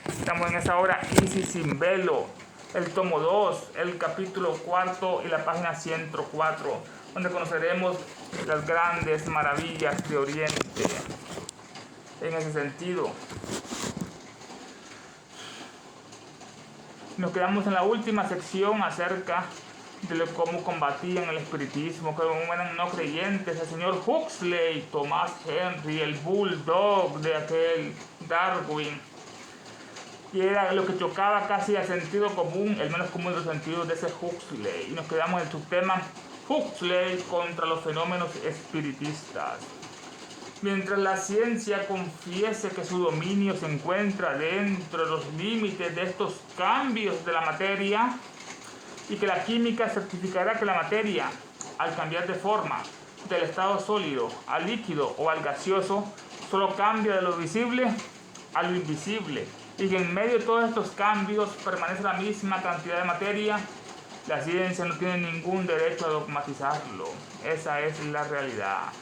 Estamos en esa obra Isis sin velo, el tomo 2, el capítulo 4 y la página 104, donde conoceremos las grandes maravillas de Oriente. En ese sentido, nos quedamos en la última sección acerca de cómo combatían el espiritismo, cómo eran no creyentes, el señor Huxley, Thomas Henry, el Bulldog de aquel Darwin, y era lo que chocaba casi al sentido común, el menos común de los sentidos de ese Huxley. Y nos quedamos en el subtema Huxley contra los fenómenos espiritistas. Mientras la ciencia confiese que su dominio se encuentra dentro de los límites de estos cambios de la materia, y que la química certificará que la materia, al cambiar de forma del estado sólido al líquido o al gaseoso, solo cambia de lo visible a lo invisible, y que en medio de todos estos cambios permanece la misma cantidad de materia, la ciencia no tiene ningún derecho a dogmatizarlo. Esa es la realidad.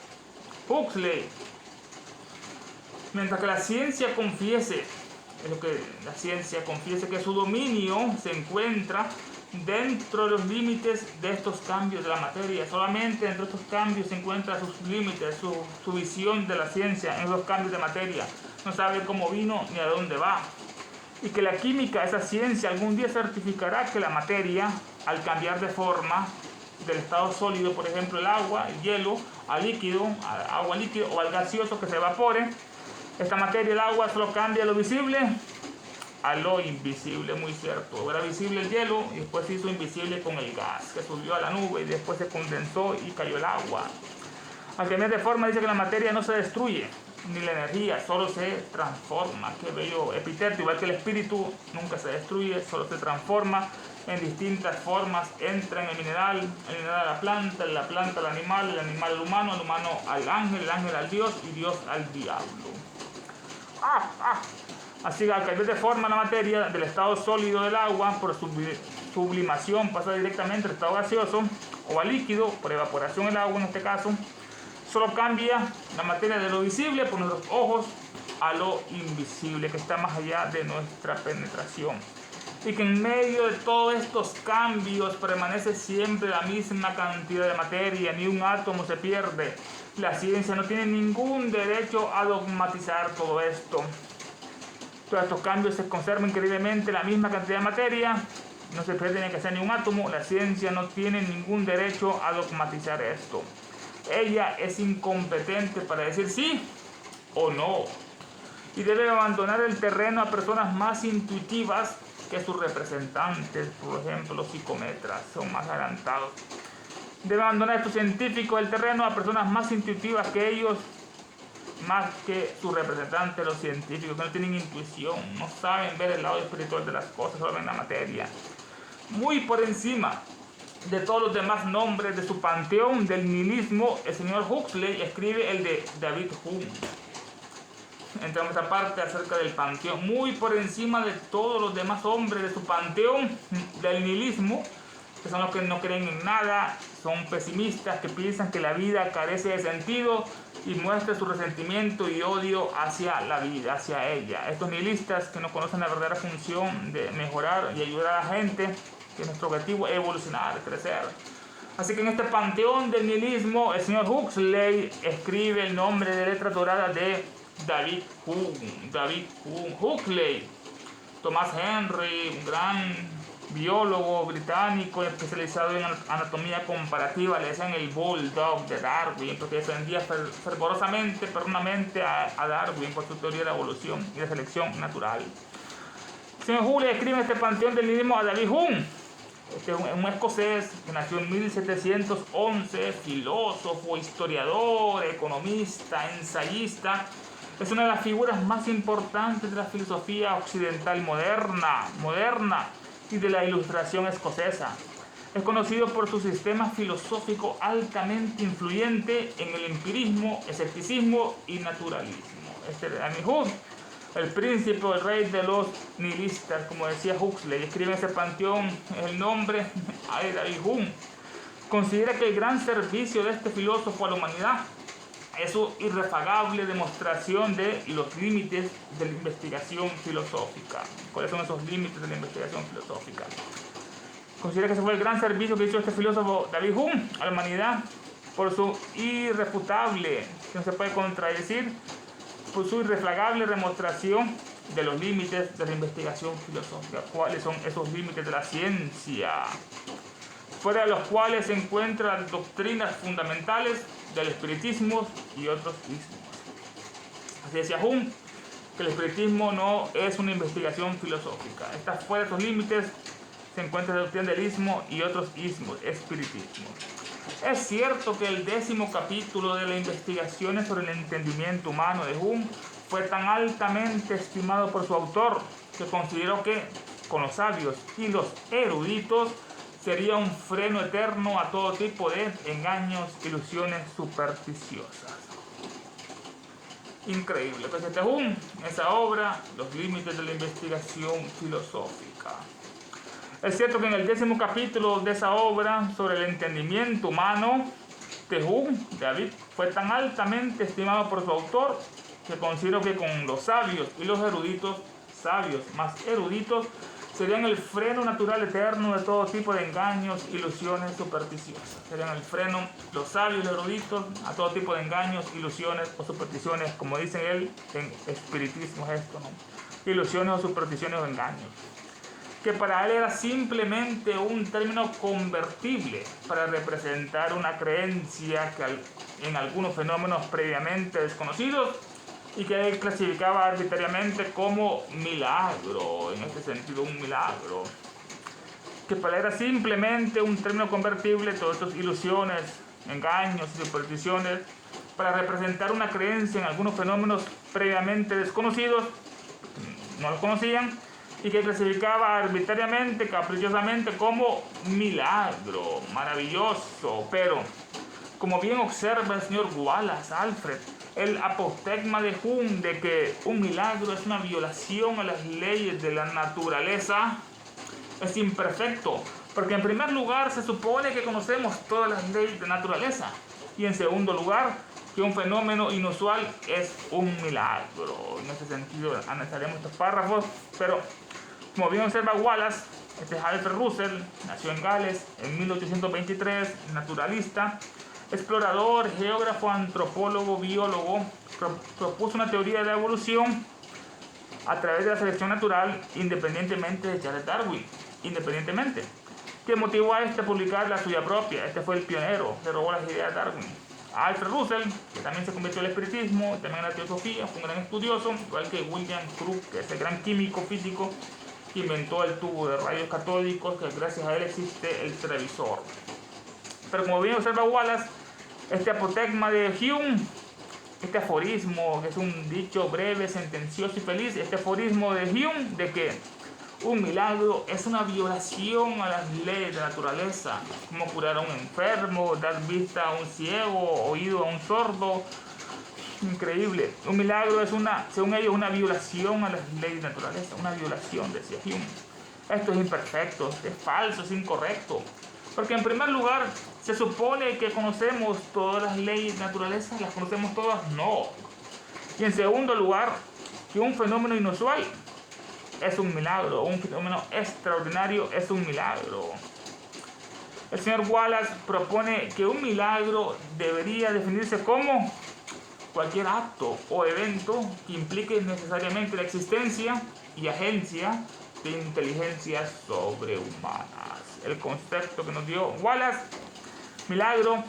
Huxley. Mientras que la ciencia confiese, que su dominio se encuentra dentro de los límites de estos cambios de la materia, solamente dentro de estos cambios se encuentra sus límites, su visión de la ciencia en los cambios de materia, no sabe cómo vino ni a dónde va, y que la química, esa ciencia, algún día certificará que la materia, al cambiar de forma del estado sólido, por ejemplo el agua, el hielo, al líquido, agua líquido o al gaseoso que se evapore, esta materia, el agua, solo cambia lo visible a lo invisible, muy cierto. Era visible el hielo y después se hizo invisible con el gas, que subió a la nube y después se condensó y cayó el agua. Al cambiar de forma dice que la materia no se destruye, ni la energía, solo se transforma. Qué bello epíteto, igual que el espíritu nunca se destruye, solo se transforma en distintas formas, entra en el mineral a la planta al animal, el animal al humano al ángel, el ángel al Dios y Dios al diablo. Así que al cambiar de forma la materia del estado sólido del agua por sublimación pasa directamente al estado gaseoso o al líquido por evaporación del agua en este caso, solo cambia la materia de lo visible por nuestros ojos a lo invisible que está más allá de nuestra penetración, y que en medio de todos estos cambios permanece siempre la misma cantidad de materia, ni un átomo se pierde. La ciencia no tiene ningún derecho a dogmatizar todo esto. Todos estos cambios se conservan increíblemente la misma cantidad de materia, no se pierde ni que sea ni un átomo. La ciencia no tiene ningún derecho a dogmatizar esto. Ella es incompetente para decir sí o no, y debe abandonar el terreno a personas más intuitivas que sus representantes. Por ejemplo, los psicometras son más adelantados. Debe abandonar estos científicos el terreno a personas más intuitivas que ellos, más que sus representantes, los científicos, que no tienen intuición, no saben ver el lado espiritual de las cosas, solo ven la materia. Muy por encima de todos los demás nombres de su panteón del nihilismo, el señor Huxley escribe el de David Hume. Entramos a esta parte acerca del panteón. Muy por encima de todos los demás hombres de su panteón del nihilismo, que son los que no creen en nada, son pesimistas, que piensan que la vida carece de sentido y muestran su resentimiento y odio hacia la vida, hacia ella. Estos nihilistas que no conocen la verdadera función de mejorar y ayudar a la gente, que nuestro objetivo es evolucionar, crecer. Así que en este panteón del nihilismo, el señor Huxley escribe el nombre de letras doradas de David Hume. Huxley, Thomas Henry, un gran biólogo británico especializado en anatomía comparativa, le decían el Bulldog de Darwin, porque defendía fervorosamente a Darwin por su teoría de la evolución y de selección natural. El señor Huxley escribe en este panteón del nihilismo a David Hume. Este es un escocés que nació en 1711, filósofo, historiador, economista, ensayista. Es una de las figuras más importantes de la filosofía occidental moderna y de la ilustración escocesa. Es conocido por su sistema filosófico altamente influyente en el empirismo, escepticismo y naturalismo. David Hume, el príncipe o el rey de los nihilistas, como decía Huxley, escribe en ese panteón el nombre de David Hume. Considera que el gran servicio de este filósofo a la humanidad es su irrefragable demostración de los límites de la investigación filosófica. ¿Cuáles son esos límites de la investigación filosófica? Considera que ese fue el gran servicio que hizo este filósofo David Hume a la humanidad por su irrefutable, que no se puede contradecir, por su irrefragable demostración de los límites de la investigación filosófica. ¿Cuáles son esos límites de la ciencia? Fuera de los cuales se encuentran las doctrinas fundamentales del espiritismo y otros ismos. Así decía Hume, que el espiritismo no es una investigación filosófica. Está fuera de esos límites se encuentra la doctrina del ismo y otros ismos, espiritismo. Es cierto que el 10º capítulo de las investigaciones sobre el entendimiento humano de Hume fue tan altamente estimado por su autor que consideró que con los sabios y los eruditos sería un freno eterno a todo tipo de engaños, ilusiones supersticiosas. Increíble, pues este Hume, esa obra, los límites de la investigación filosófica. Es cierto que en el 10º capítulo de esa obra sobre el entendimiento humano de Hume, David, fue tan altamente estimado por su autor que considero que con los sabios y los eruditos, sabios más eruditos, serían el freno natural eterno de todo tipo de engaños, ilusiones supersticiosas. Serían el freno, los sabios y los eruditos, a todo tipo de engaños, ilusiones o supersticiones, como dicen él en espiritismo es esto, ¿no? Ilusiones o supersticiones o engaños. Que para él era simplemente un término convertible para representar una creencia que en algunos fenómenos previamente desconocidos y que él clasificaba arbitrariamente como milagro, en este sentido un milagro. Que para él era simplemente un término convertible, todas estas ilusiones, engaños y supersticiones, para representar una creencia en algunos fenómenos previamente desconocidos, no los conocían, y que clasificaba arbitrariamente, caprichosamente como milagro, maravilloso. Pero, como bien observa el señor Wallace Alfred, el apotegma de Hume de que un milagro es una violación a las leyes de la naturaleza es imperfecto, porque en primer lugar se supone que conocemos todas las leyes de naturaleza, y en segundo lugar que un fenómeno inusual es un milagro. En este sentido analizaremos estos párrafos, pero como bien observa Wallace, este Alfred Russell nació en Gales en 1823, naturalista, explorador, geógrafo, antropólogo, biólogo, propuso una teoría de la evolución a través de la selección natural independientemente de Charles Darwin, que motivó a este a publicar la suya propia. Este fue el pionero, le robó las ideas de Darwin. Alfred Russell, que también se convirtió en el espiritismo, también en la teosofía, fue un gran estudioso, igual que William Crookes, que es el gran químico físico que inventó el tubo de rayos catódicos, que gracias a él existe el televisor. Pero como bien observa Wallace, este apotegma de Hume, este aforismo, que es un dicho breve, sentencioso y feliz, este aforismo de Hume de que un milagro es una violación a las leyes de la naturaleza, como curar a un enfermo, dar vista a un ciego, oído a un sordo. Increíble. Un milagro es según ellos, una violación a las leyes de la naturaleza, una violación, decía Hume. Esto es imperfecto, es falso, es incorrecto. Porque en primer lugar, se supone que conocemos todas las leyes de naturaleza, ¿las conocemos todas? No. Y en segundo lugar, que un fenómeno inusual es un milagro, un fenómeno extraordinario es un milagro. El señor Wallace propone que un milagro debería definirse como cualquier acto o evento que implique necesariamente la existencia y agencia de inteligencias sobrehumanas. El concepto que nos dio Wallace: milagro,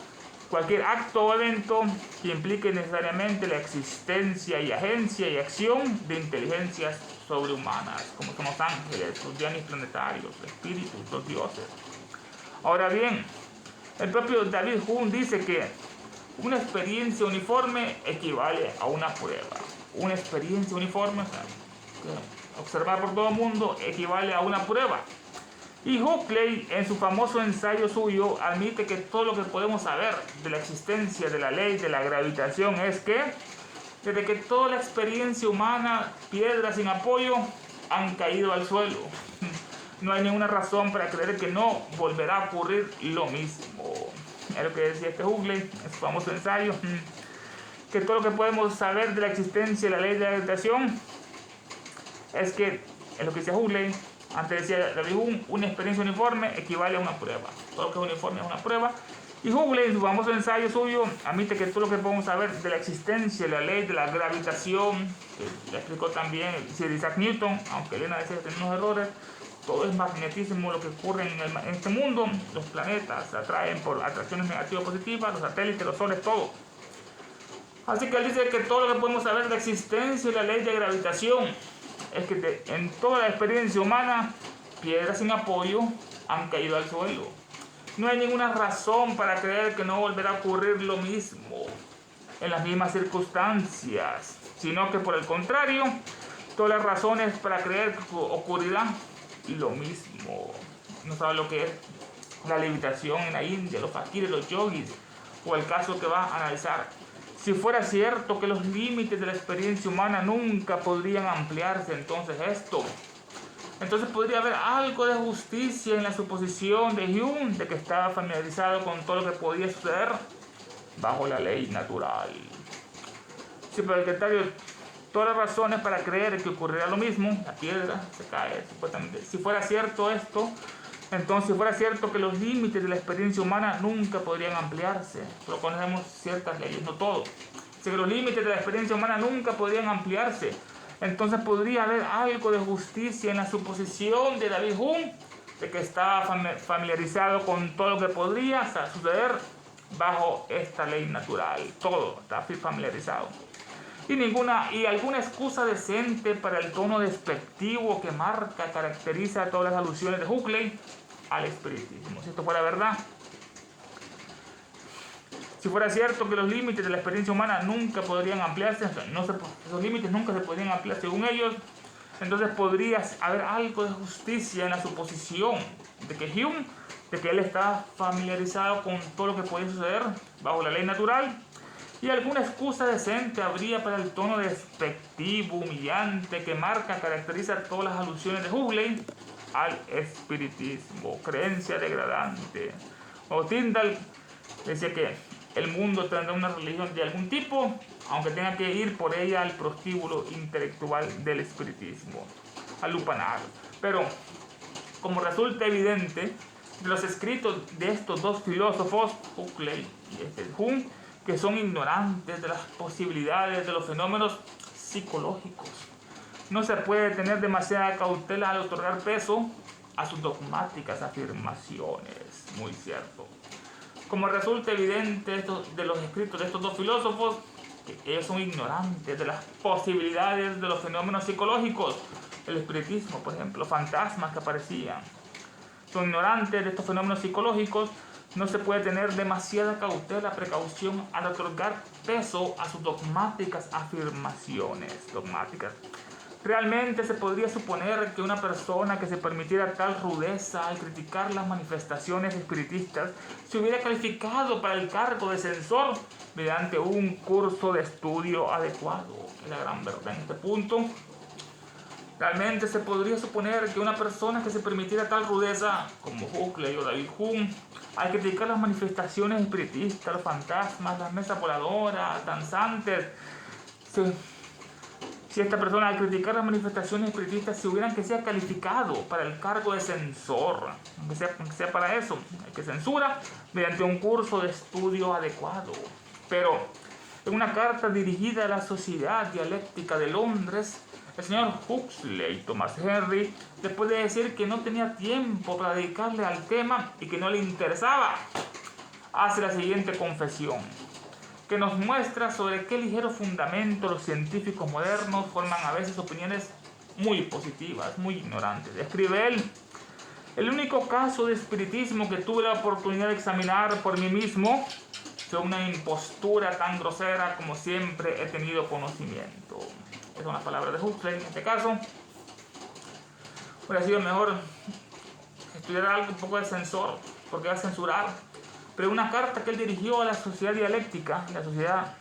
cualquier acto o evento que implique necesariamente la existencia y agencia y acción de inteligencias sobrehumanas, como son los ángeles, los dianis planetarios, los espíritus, los dioses. Ahora bien, el propio David Hume dice que una experiencia uniforme equivale a una prueba. Una experiencia uniforme, o sea, que observar por todo el mundo, equivale a una prueba. Y Huxley, en su famoso ensayo suyo, admite que todo lo que podemos saber de la existencia de la ley de la gravitación es que, desde que toda la experiencia humana, piedras sin apoyo, han caído al suelo. No hay ninguna razón para creer que no volverá a ocurrir lo mismo. Es lo que decía este Huxley en su famoso ensayo. que todo lo que podemos saber de la existencia de la ley de la gravitación es que, es lo que decía Huxley, antes decía David Hume, una experiencia uniforme equivale a una prueba. Todo lo que es uniforme es una prueba. Y Huxley, en su famoso ensayo suyo, admite que todo lo que podemos saber de la existencia de la ley de la gravitación, que le explicó también Isaac Newton, aunque Elena decía que tiene unos errores, todo es magnetismo lo que ocurre en este mundo. Los planetas se atraen por atracciones negativas o positivas, los satélites, los soles, todo. Así que él dice que todo lo que podemos saber de la existencia de la ley de gravitación es que en toda la experiencia humana, piedras sin apoyo han caído al suelo. No hay ninguna razón para creer que no volverá a ocurrir lo mismo en las mismas circunstancias, sino que por el contrario, todas las razones para creer que ocurrirá lo mismo. No sabe lo que es la levitación en la India, los fakires, los yogis, o el caso que va a analizar. Si fuera cierto que los límites de la experiencia humana nunca podrían ampliarse, entonces podría haber algo de justicia en la suposición de Hume de que estaba familiarizado con todo lo que podía suceder bajo la ley natural. Si por el contrario, todas las razones para creer que ocurrirá lo mismo, la piedra se cae supuestamente. Si fuera cierto esto, entonces fuera cierto que los límites de la experiencia humana nunca podrían ampliarse. Solo conocemos ciertas leyes, no todo. Si los límites de la experiencia humana nunca podrían ampliarse, entonces podría haber algo de justicia en la suposición de David Hume de que estaba familiarizado con todo lo que podría suceder bajo esta ley natural. Todo está familiarizado. Y alguna excusa decente para el tono despectivo que caracteriza todas las alusiones de Huxley al espiritismo. Si esto fuera verdad, si fuera cierto que los límites de la experiencia humana nunca podrían ampliarse, esos límites nunca se podrían ampliar según ellos, entonces podría haber algo de justicia en la suposición de que Hume, de que él está familiarizado con todo lo que puede suceder bajo la ley natural, y alguna excusa decente habría para el tono despectivo, humillante que caracteriza todas las alusiones de Huxley al espiritismo, creencia degradante. O Tyndall decía que el mundo tendrá una religión de algún tipo, aunque tenga que ir por ella al prostíbulo intelectual del espiritismo, al lupanar. Pero, como resulta evidente de los escritos de estos dos filósofos, Huxley y Hume, que son ignorantes de las posibilidades de los fenómenos psicológicos, no se puede tener demasiada cautela al otorgar peso a sus dogmáticas afirmaciones. Muy cierto. Como resulta evidente de los escritos de estos dos filósofos, que ellos son ignorantes de las posibilidades de los fenómenos psicológicos, el espiritismo, por ejemplo, los fantasmas que aparecían, son ignorantes de estos fenómenos psicológicos. No se puede tener demasiada precaución al otorgar peso a sus dogmáticas afirmaciones. Realmente se podría suponer que una persona que se permitiera tal rudeza al criticar las manifestaciones espiritistas se hubiera calificado para el cargo de censor mediante un curso de estudio adecuado. Es la gran verdad en este punto. Realmente se podría suponer que una persona que se permitiera tal rudeza, como Huxley o David Hume, al criticar las manifestaciones espiritistas, los fantasmas, las mesas voladoras, danzantes, si esta persona al criticar las manifestaciones espiritistas se hubieran que sea calificado para el cargo de censor, aunque sea para eso, el que censura mediante un curso de estudio adecuado. Pero en una carta dirigida a la Sociedad Dialéctica de Londres, el señor Huxley, Thomas Henry, después de decir que no tenía tiempo para dedicarle al tema y que no le interesaba, hace la siguiente confesión, que nos muestra sobre qué ligero fundamento los científicos modernos forman a veces opiniones muy positivas, muy ignorantes. Escribe él: el único caso de espiritismo que tuve la oportunidad de examinar por mí mismo fue una impostura tan grosera como siempre he tenido conocimiento. Esas son las palabras de Huxley en este caso. Hubiera sido mejor estudiar algo un poco de censor, porque va a censurar. Pero una carta que él dirigió a la Sociedad Dialéctica, la Sociedad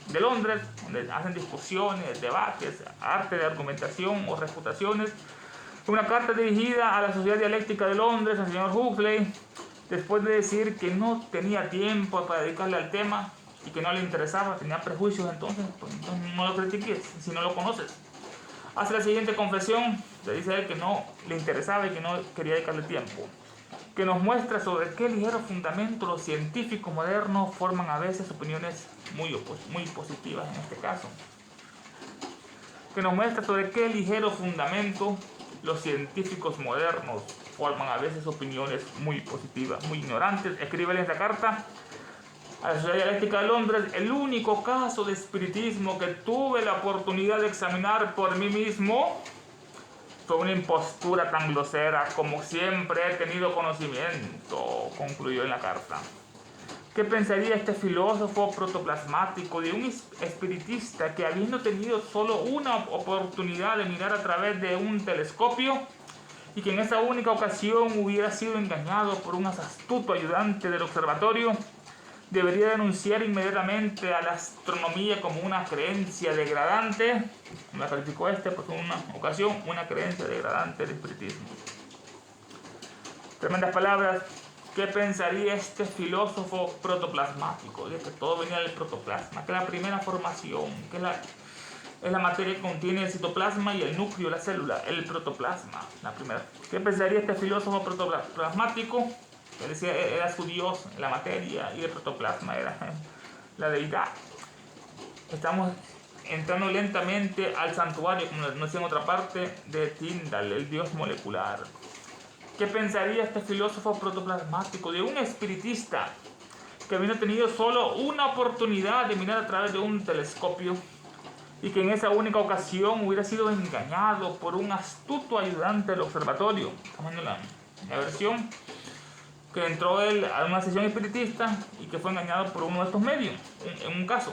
de Londres, donde hacen discusiones, debates, arte de argumentación o refutaciones. Una carta dirigida a la Sociedad Dialéctica de Londres, al señor Huxley, después de decir que no tenía tiempo para dedicarle al tema y que no le interesaba, tenía prejuicios, entonces no lo critiques si no lo conoces. Hace la siguiente confesión, le dice a él que no le interesaba y que no quería dedicarle tiempo, que nos muestra sobre qué ligero fundamento los científicos modernos forman a veces opiniones muy positivas en este caso. Que nos muestra sobre qué ligero fundamento los científicos modernos forman a veces opiniones muy positivas, muy ignorantes. Escribe en esta carta a la Sociedad Dialéctica de Londres: el único caso de espiritismo que tuve la oportunidad de examinar por mí mismo fue una impostura tan grosera como siempre he tenido conocimiento, concluyó en la carta. ¿Qué pensaría este filósofo protoplasmático de un espiritista que, habiendo tenido solo una oportunidad de mirar a través de un telescopio, y que en esa única ocasión hubiera sido engañado por un astuto ayudante del observatorio, debería denunciar inmediatamente a la astronomía como una creencia degradante? Me calificó porque en una ocasión una creencia degradante del espiritismo. Tremendas palabras. ¿Qué pensaría este filósofo protoplasmático? De que todo venía del protoplasma, que es la primera formación, que es la materia que contiene el citoplasma y el núcleo de la célula, el protoplasma, la primera. ¿Qué pensaría este filósofo protoplasmático? Que decía era su dios, la materia, y el protoplasma era la deidad. Estamos entrando lentamente al santuario, como nos decía en otra parte, de Tyndall, el dios molecular. ¿Qué pensaría este filósofo protoplasmático de un espiritista que habiendo tenido solo una oportunidad de mirar a través de un telescopio y que en esa única ocasión hubiera sido engañado por un astuto ayudante del observatorio? Estamos viendo la versión que entró él a una sesión espiritista y que fue engañado por uno de estos medios, en un caso.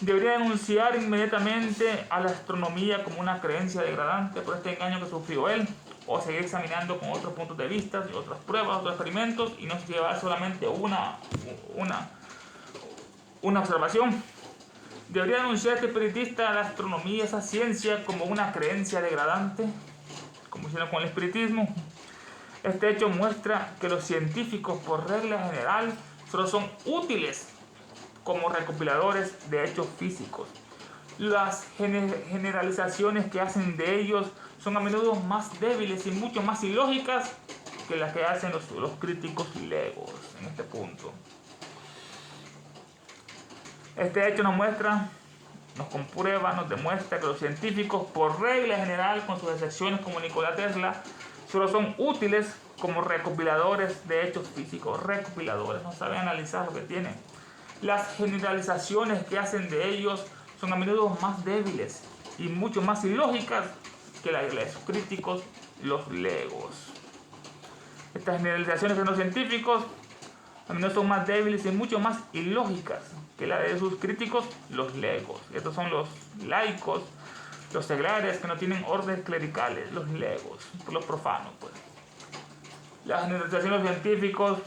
Debería denunciar inmediatamente a la astronomía como una creencia degradante por este engaño que sufrió él, o seguir examinando con otros puntos de vista, otras pruebas, otros experimentos, y no llevar solamente una observación. Debería denunciar este espiritista a la astronomía, esa ciencia, como una creencia degradante, como hicieron con el espiritismo. Este hecho muestra que los científicos, por regla general, solo son útiles como recopiladores de hechos físicos. Las generalizaciones que hacen de ellos son a menudo más débiles y mucho más ilógicas que las que hacen los críticos legos en este punto. Este hecho nos comprueba, nos demuestra que los científicos, por regla general, con sus excepciones como Nikola Tesla, solo son útiles como recopiladores de hechos físicos. Recopiladores, no saben analizar lo que tienen. Las generalizaciones que hacen de ellos son a menudo más débiles y mucho más ilógicas que las de sus críticos, los legos. Estas generalizaciones de los científicos a menudo son más débiles y mucho más ilógicas que las de sus críticos, los legos. Estos son los laicos, los seglares que no tienen órdenes clericales, los legos, los profanos, pues. Las generalizaciones de los científicos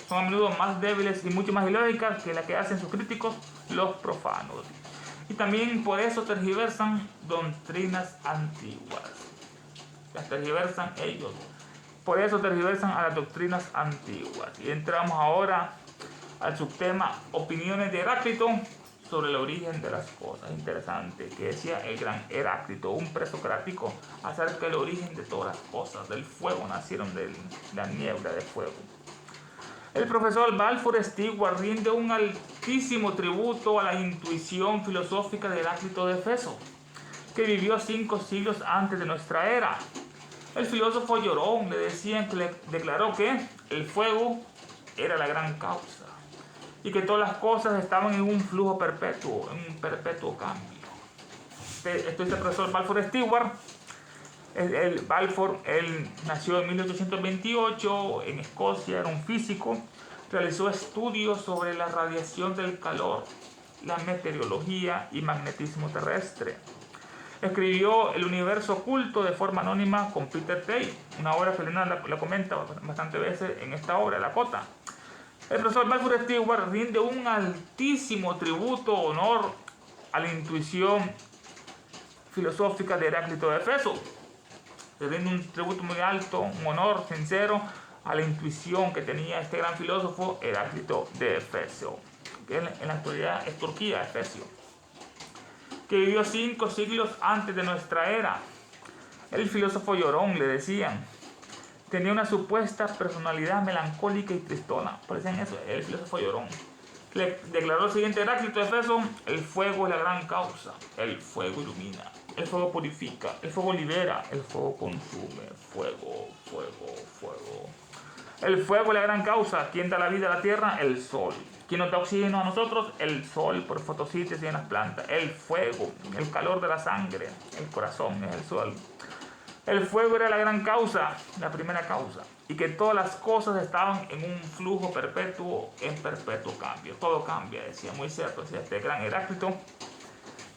son a menudo más débiles y mucho más ilógicas que las que hacen sus críticos, los profanos. Y también por eso tergiversan doctrinas antiguas. Las tergiversan ellos. Por eso tergiversan a las doctrinas antiguas. Y entramos ahora al subtema opiniones de Heráclito sobre el origen de las cosas. Interesante, que decía el gran Heráclito, un presocrático, acerca del origen de todas las cosas. Del fuego nacieron de la niebla de fuego. El profesor Balfour Stewart rinde un altísimo tributo a la intuición filosófica de Heráclito de Éfeso, que vivió 5 siglos antes de nuestra era. El filósofo llorón le declaró que el fuego era la gran causa y que todas las cosas estaban en un flujo perpetuo, en un perpetuo cambio. Esto es el profesor Balfour Stewart. Balfour, él nació en 1828 en Escocia, era un físico, realizó estudios sobre la radiación del calor, la meteorología y magnetismo terrestre. Escribió El universo oculto de forma anónima con Peter Tay, una obra que Leonardo la comenta bastantes veces en esta obra, La Cota. El profesor Balfour Stewart rinde un altísimo tributo, honor a la intuición filosófica de Heráclito de Éfeso. Le rinde un tributo muy alto, un honor sincero a la intuición que tenía este gran filósofo Heráclito de Éfeso. que en la actualidad es Turquía, Efesio, que vivió 5 siglos antes de nuestra era. El filósofo llorón, le decían. Tenía una supuesta personalidad melancólica y tristona. Parecen eso, el filósofo llorón. Le declaró lo siguiente Heráclito de Éfeso: el fuego es la gran causa. El fuego ilumina. El fuego purifica. El fuego libera. El fuego consume. Fuego, fuego, fuego. El fuego es la gran causa. ¿Quién da la vida a la tierra? El sol. ¿Quién nos da oxígeno a nosotros? El sol, por fotosíntesis en las plantas. El fuego, el calor de la sangre. El corazón es el sol. El fuego era la gran causa, la primera causa, y que todas las cosas estaban en un flujo perpetuo, en perpetuo cambio. Todo cambia, decía, muy cierto, decía este gran Heráclito.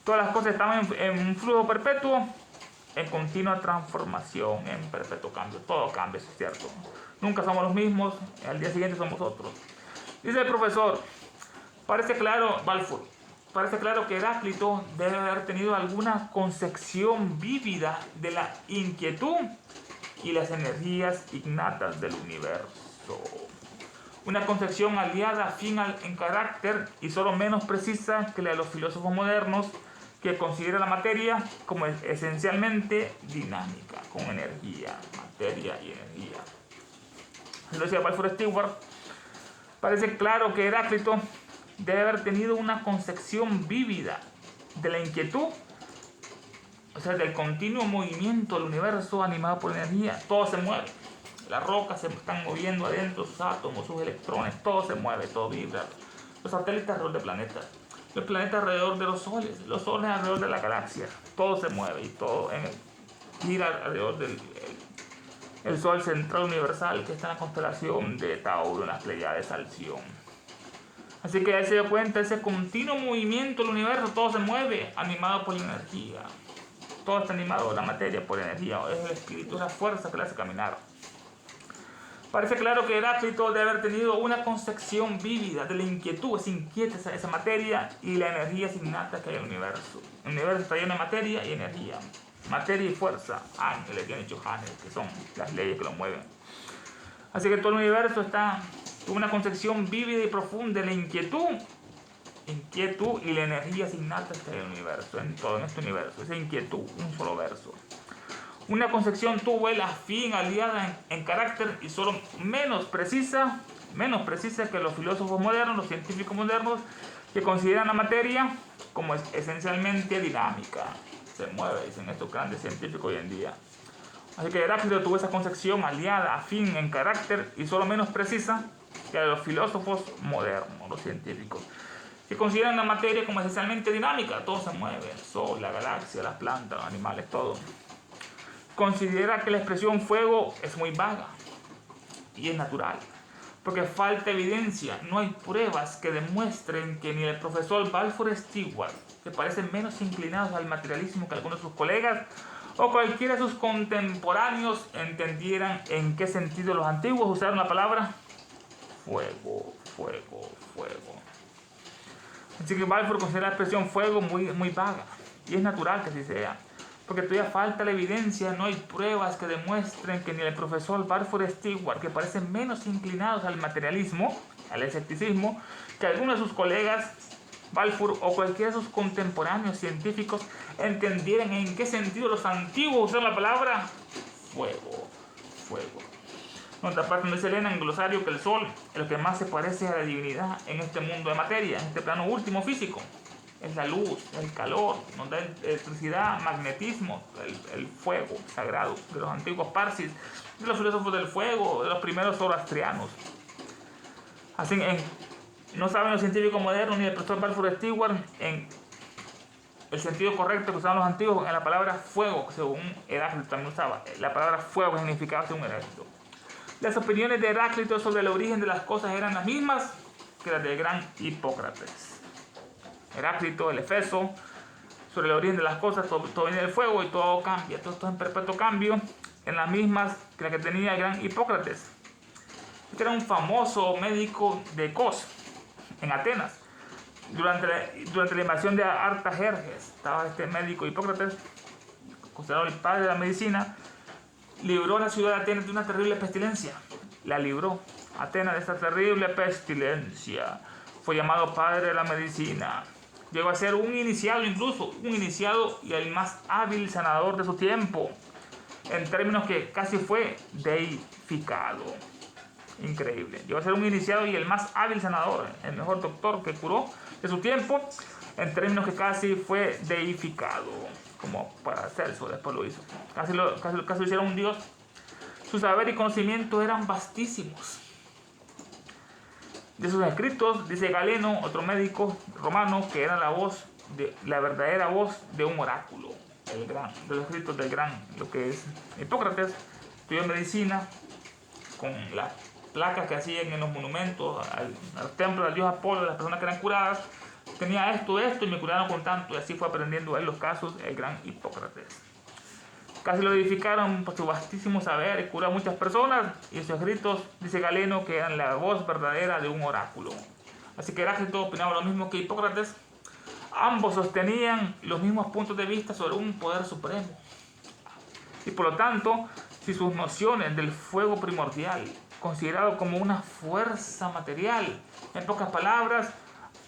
Todas las cosas estaban en un flujo perpetuo, en continua transformación, en perpetuo cambio. Todo cambia, eso es cierto. Nunca somos los mismos, al día siguiente somos otros. Dice el profesor, parece claro, Balfour, parece claro que Heráclito debe haber tenido alguna concepción vívida de la inquietud y las energías innatas del universo. Una concepción aliada, afín en carácter y solo menos precisa que la de los filósofos modernos, que considera la materia como esencialmente dinámica, con energía, materia y energía. Lo decía Balfour Stewart, parece claro que Heráclito debe haber tenido una concepción vívida de la inquietud, o sea, del continuo movimiento del universo animado por energía. Todo se mueve, las rocas se están moviendo adentro, sus átomos, sus electrones, todo se mueve, todo vibra. Los satélites alrededor de planetas, los planetas alrededor de los soles alrededor de la galaxia, todo se mueve y todo gira alrededor del el sol central universal, que está en la constelación de Tauro, en las Pleiades Alción. Así que ahí se da cuenta ese continuo movimiento del universo, todo se mueve, animado por la energía. Todo está animado, la materia, por energía. Es el espíritu, es la fuerza que le hace caminar. Parece claro que Heráclito debe haber tenido una concepción vívida de la inquietud, es inquieta esa materia y la energía innata que hay en el universo. El universo está lleno de materia y energía. Materia y fuerza, ángeles, bien dicho ángeles, que son las leyes que lo mueven. Así que todo el universo está con una concepción vívida y profunda de la inquietud y la energía innata que hay en el universo, en todo este universo. Esa inquietud, un solo verso. Una concepción tuvo él afín, aliada en carácter y solo menos precisa que los filósofos modernos, los científicos modernos, que consideran la materia como esencialmente dinámica. Se mueve, dicen estos grandes científicos hoy en día. Así que Heráclito tuvo esa concepción aliada, afín en carácter y solo menos precisa que los filósofos modernos, los científicos, que consideran la materia como esencialmente dinámica. Todo se mueve, el sol, la galaxia, las plantas, los animales, todo. Considera que la expresión fuego es muy vaga y es natural, porque falta evidencia, no hay pruebas que demuestren que ni el profesor Balfour Stewart, que parecen menos inclinados al materialismo que algunos de sus colegas, o cualquiera de sus contemporáneos entendieran en qué sentido los antiguos usaron la palabra fuego, fuego, fuego. Así que Balfour considera la expresión fuego muy vaga, y es natural que así sea, porque todavía falta la evidencia, no hay pruebas que demuestren que ni el profesor Balfour Stewart, que parecen menos inclinados al materialismo, al escepticismo, que algunos de sus colegas, Balfour o cualquiera de sus contemporáneos científicos, entendieran en qué sentido los antiguos usaron la palabra fuego, fuego. En otra parte nos dice Elena en glosario que el sol es lo que más se parece a la divinidad en este mundo de materia, en este plano último físico. Es la luz, el calor, nos da electricidad, magnetismo, el fuego sagrado de los antiguos parsis, de los filósofos del fuego, de los primeros zoroastrianos. Así no saben los científicos modernos ni el profesor Balfour Stewart en el sentido correcto que usaban los antiguos en la palabra fuego, según Heráclito también usaba. La palabra fuego significaba según Heráclito. Las opiniones de Heráclito sobre el origen de las cosas eran las mismas que las del gran Hipócrates. Heráclito, el Efeso, sobre el origen de las cosas, todo viene del fuego y todo cambia, todo está en perpetuo cambio, en las mismas que la que tenía el gran Hipócrates, que era un famoso médico de Kos, en Atenas. Durante la invasión de Artajerjes, estaba este médico Hipócrates, considerado el padre de la medicina, libró a la ciudad de Atenas de una terrible pestilencia. La libró Atenas de esta terrible pestilencia. Fue llamado padre de la medicina. Llegó a ser un iniciado, incluso un iniciado y el más hábil sanador de su tiempo, en términos que casi fue deificado. Increíble. Llegó a ser un iniciado y el más hábil sanador, el mejor doctor que curó de su tiempo, en términos que casi fue deificado, como para Celso después lo hizo. Casi lo hicieron un dios. Su saber y conocimiento eran vastísimos. De sus escritos, dice Galeno, otro médico romano, que era la verdadera voz de un oráculo, de los escritos del gran, lo que es Hipócrates. Estudió medicina con las placas que hacían en los monumentos al templo del dios Apolo, de las personas que eran curadas. Tenía esto y me curaron con tanto, y así fue aprendiendo él los casos, el gran Hipócrates. Casi lo edificaron por su vastísimo saber y curó a muchas personas, y en sus escritos dice Galeno que eran la voz verdadera de un oráculo. Así que Heráclito opinaba lo mismo que Hipócrates. Ambos sostenían los mismos puntos de vista sobre un poder supremo. Y por lo tanto, si sus nociones del fuego primordial, considerado como una fuerza material, en pocas palabras,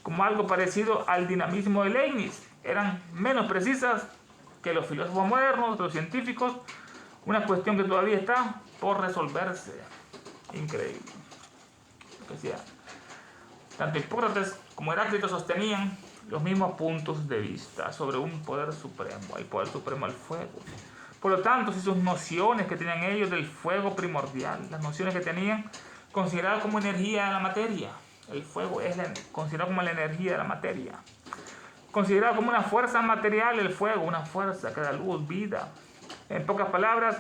como algo parecido al dinamismo de Leibniz, eran menos precisas que los filósofos modernos, los científicos, una cuestión que todavía está por resolverse. Increíble. Lo que decía. Tanto Hipócrates como Heráclito sostenían los mismos puntos de vista sobre un poder supremo, el poder supremo del fuego. Por lo tanto, si sus nociones que tenían ellos del fuego primordial, las nociones que tenían consideradas como energía de la materia, el fuego es considerado como la energía de la materia, considerado como una fuerza material, el fuego, una fuerza que da luz, vida. En pocas palabras,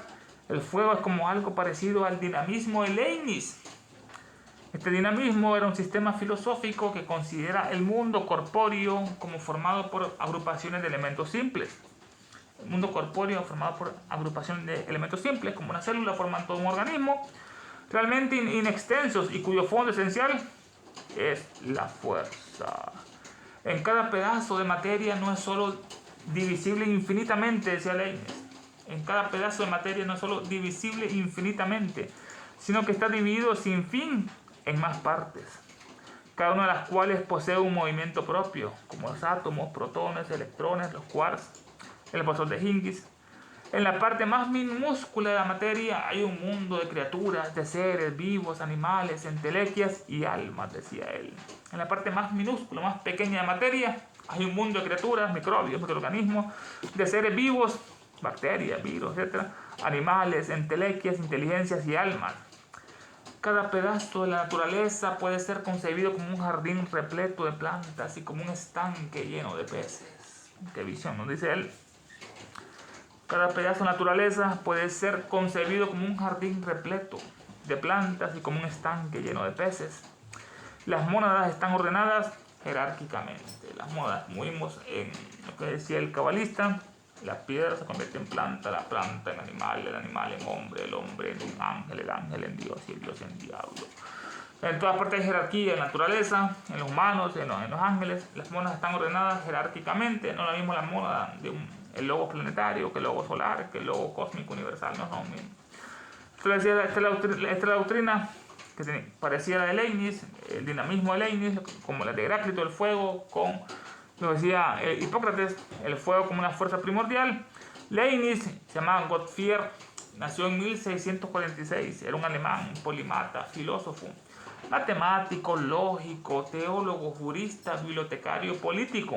el fuego es como algo parecido al dinamismo de Leibniz. Este dinamismo era un sistema filosófico que considera el mundo corpóreo como formado por agrupaciones de elementos simples. El mundo corpóreo formado por agrupaciones de elementos simples, como una célula, forman todo un organismo, realmente inextensos y cuyo fondo esencial es la fuerza. En cada pedazo de materia no es solo divisible infinitamente, decía Leibniz. En cada pedazo de materia no es solo divisible infinitamente, sino que está dividido sin fin en más partes, cada una de las cuales posee un movimiento propio, como los átomos, protones, electrones, los quarks, el bosón de Higgs. En la parte más minúscula de la materia hay un mundo de criaturas, de seres vivos, animales, entelequias y almas, decía él. En la parte más minúscula, más pequeña de materia, hay un mundo de criaturas, microbios, microorganismos, de seres vivos, bacterias, virus, etc., animales, entelequias, inteligencias y almas. Cada pedazo de la naturaleza puede ser concebido como un jardín repleto de plantas y como un estanque lleno de peces. Qué visión, nos dice él. Cada pedazo de naturaleza puede ser concebido como un jardín repleto de plantas y como un estanque lleno de peces. Las mónadas están ordenadas jerárquicamente. Las mónadas, como vimos en lo que decía el cabalista, la piedra se convierte en planta, la planta en animal, el animal en hombre, el hombre en ángel, el ángel en Dios y el Dios en diablo. En todas partes hay jerarquía, en la naturaleza, en los humanos, en los ángeles. Las mónadas están ordenadas jerárquicamente. No es lo mismo la mónada de el logo planetario que el logo solar, que el logo cósmico universal. No es lo mismo. Esta es la doctrina que parecía la de Leibniz, el dinamismo de Leibniz, como la de Heráclito, el fuego, con lo decía Hipócrates, el fuego como una fuerza primordial. Leibniz, se llamaba Gottfried, nació en 1646, era un alemán, polimata, filósofo, matemático, lógico, teólogo, jurista, bibliotecario, político.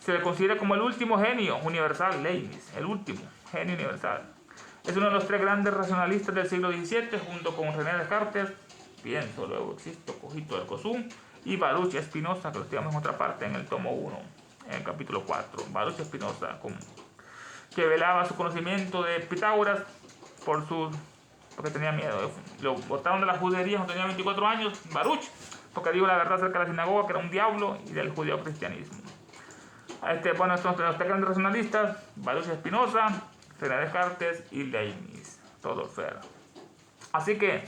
Se le considera como el último genio universal, Leibniz, el último genio universal. Es uno de los tres grandes racionalistas del siglo XVII, junto con René Descartes, pienso, luego existo, cogito, ergo sum, y Baruch Spinoza, que lo estudiamos en otra parte, en el tomo 1, en el capítulo 4. Baruch Spinoza, que velaba su conocimiento de Pitágoras porque tenía miedo. Lo botaron de la judería cuando tenía 24 años, Baruch, porque dijo la verdad acerca de la sinagoga, que era un diablo, y del judeo-cristianismo. Bueno, estos los tres grandes racionalistas, Baruch Spinoza, René Descartes y Leibniz, todo fuera. Así que,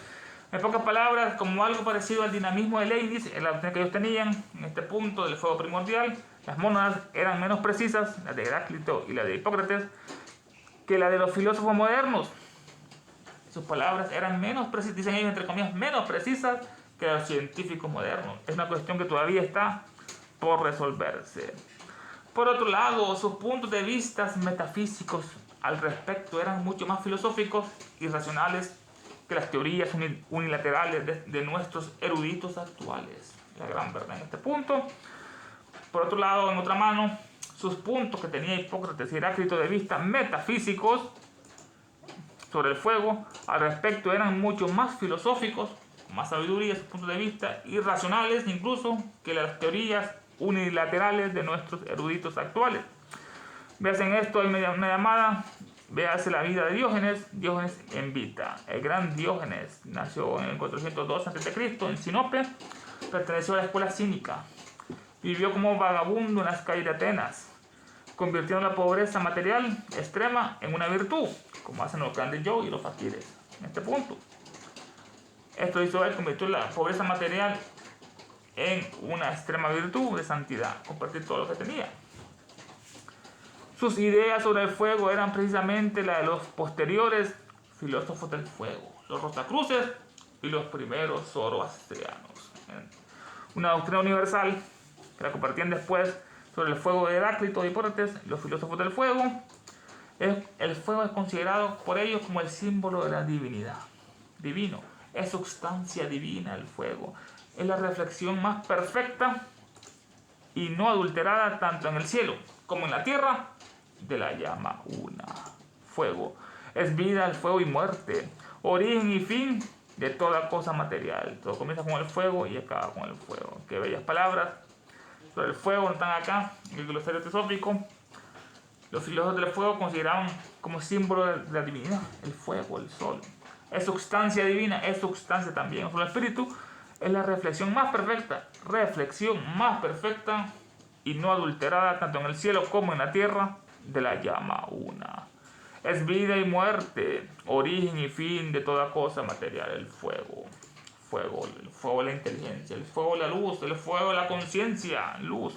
en pocas palabras, como algo parecido al dinamismo de Leibniz, en la doctrina que ellos tenían, en este punto del fuego primordial, las mónadas eran menos precisas, las de Heráclito y la de Hipócrates, que la de los filósofos modernos. Sus palabras eran menos precisas, dicen ellos entre comillas, menos precisas que los científicos modernos. Es una cuestión que todavía está por resolverse. Por otro lado, sus puntos de vista metafísicos al respecto eran mucho más filosóficos y racionales que las teorías unilaterales de nuestros eruditos actuales. La gran verdad en este punto. Por otro lado, en otra mano, sus puntos que tenía Hipócrates y Heráclito de vista metafísicos sobre el fuego al respecto eran mucho más filosóficos, más sabiduría, sus puntos de vista irracionales incluso que las teorías unilaterales de nuestros eruditos actuales. Véase en esto, hay una llamada, véase la vida de Diógenes en Vita. El gran Diógenes nació en el 402 a.C. en Sinope, perteneció a la escuela cínica, vivió como vagabundo en las calles de Atenas, convirtiendo la pobreza material extrema en una virtud, como hacen los grandes yogis y los fakires en este punto. Esto hizo él, convirtió la pobreza material en una extrema virtud de santidad, compartir todo lo que tenía. Sus ideas sobre el fuego eran precisamente las de los posteriores filósofos del fuego, los Rosacruces y los primeros zoroastrianos. Una doctrina universal que la compartían después sobre el fuego de Heráclito y Hipócrates, los filósofos del fuego. El fuego es considerado por ellos como el símbolo de la divinidad. Divino, es sustancia divina el fuego. Es la reflexión más perfecta y no adulterada tanto en el cielo como en la tierra de la llama una. Fuego es vida, el fuego y muerte, origen y fin de toda cosa material. Todo comienza con el fuego y acaba con el fuego. Qué bellas palabras sobre el fuego no están acá en el glosario teosófico. Los filósofos del fuego consideraban como símbolo de la divinidad el fuego, el sol. Es sustancia divina, es sustancia también. El espíritu es la reflexión más perfecta y no adulterada tanto en el cielo como en la tierra de la llama una. Es vida y muerte, origen y fin de toda cosa material, el fuego. El fuego de la inteligencia, el fuego de la luz, el fuego de la conciencia, luz.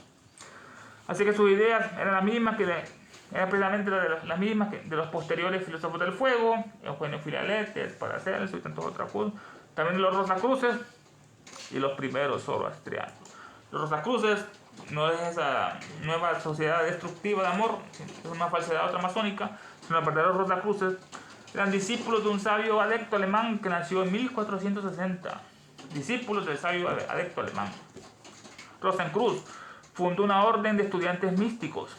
Así que sus ideas eran las mismas eran precisamente las mismas que de los posteriores filósofos del fuego, Eugenio Filaletes, Paracelso y tantos otros, también de los Rosacruces y los primeros zoroastrianos. Los Rosacruces no es esa nueva sociedad destructiva de amor, es una falsedad otra masónica, sino los verdaderos Rosacruces eran discípulos de un sabio adepto alemán que nació en 1460. Discípulos del sabio adepto alemán. Rosencruz fundó una orden de estudiantes místicos.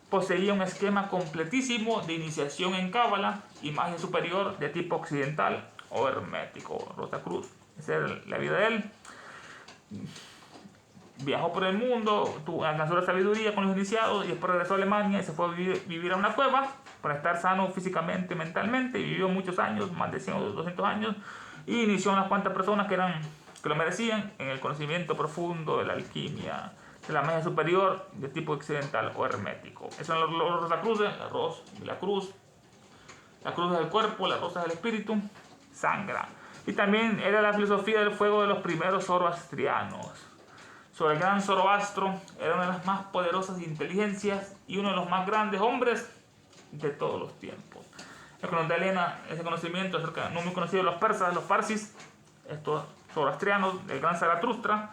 Poseía un esquema completísimo de iniciación en cábala y magia superior de tipo occidental o hermético. Rosacruz, esa era la vida de él. Viajó por el mundo, alcanzó la sabiduría con los iniciados y después regresó a Alemania y se fue a vivir a una cueva para estar sano físicamente y mentalmente. Y vivió muchos años, más de 100 o 200 años, y inició unas cuantas personas que lo merecían en el conocimiento profundo de la alquimia, de la magia superior de tipo occidental o hermético. Esos son los Rosacruces, la cruz es el cuerpo, la rosa es el espíritu, sangra. Y también era la filosofía del fuego de los primeros zoroastrianos. Sobre el gran Zoroastro, era una de las más poderosas inteligencias y uno de los más grandes hombres de todos los tiempos. El que nos da Elena ese conocimiento acerca, no muy conocido de los persas, los parsis, estos zoroastrianos, del gran Zaratustra,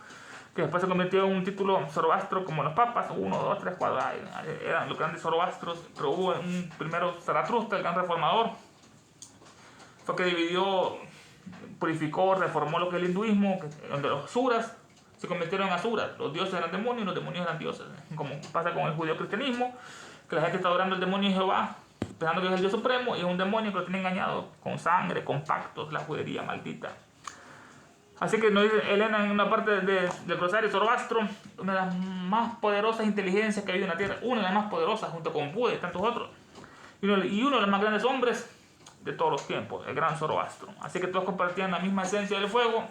que después se convirtió en un título Zoroastro como los papas, 1, 2, 3, 4, eran los grandes Zoroastros, pero hubo un primero Zaratustra, el gran reformador, fue que dividió, purificó, reformó lo que es el hinduismo, donde los asuras se convirtieron en asuras, los dioses eran demonios y los demonios eran dioses, como pasa con el judío-cristianismo, que la gente está adorando al demonio de Jehová, pensando que es el Dios supremo, y es un demonio que lo tiene engañado con sangre, con pactos, la judería maldita. Así que nos dice Elena en una parte del glosario, Zoroastro, una de las más poderosas inteligencias que ha habido en la tierra, una de las más poderosas junto con Buda y tantos otros, y uno de los más grandes hombres de todos los tiempos, el gran Zoroastro. Así que todos compartían la misma esencia del fuego,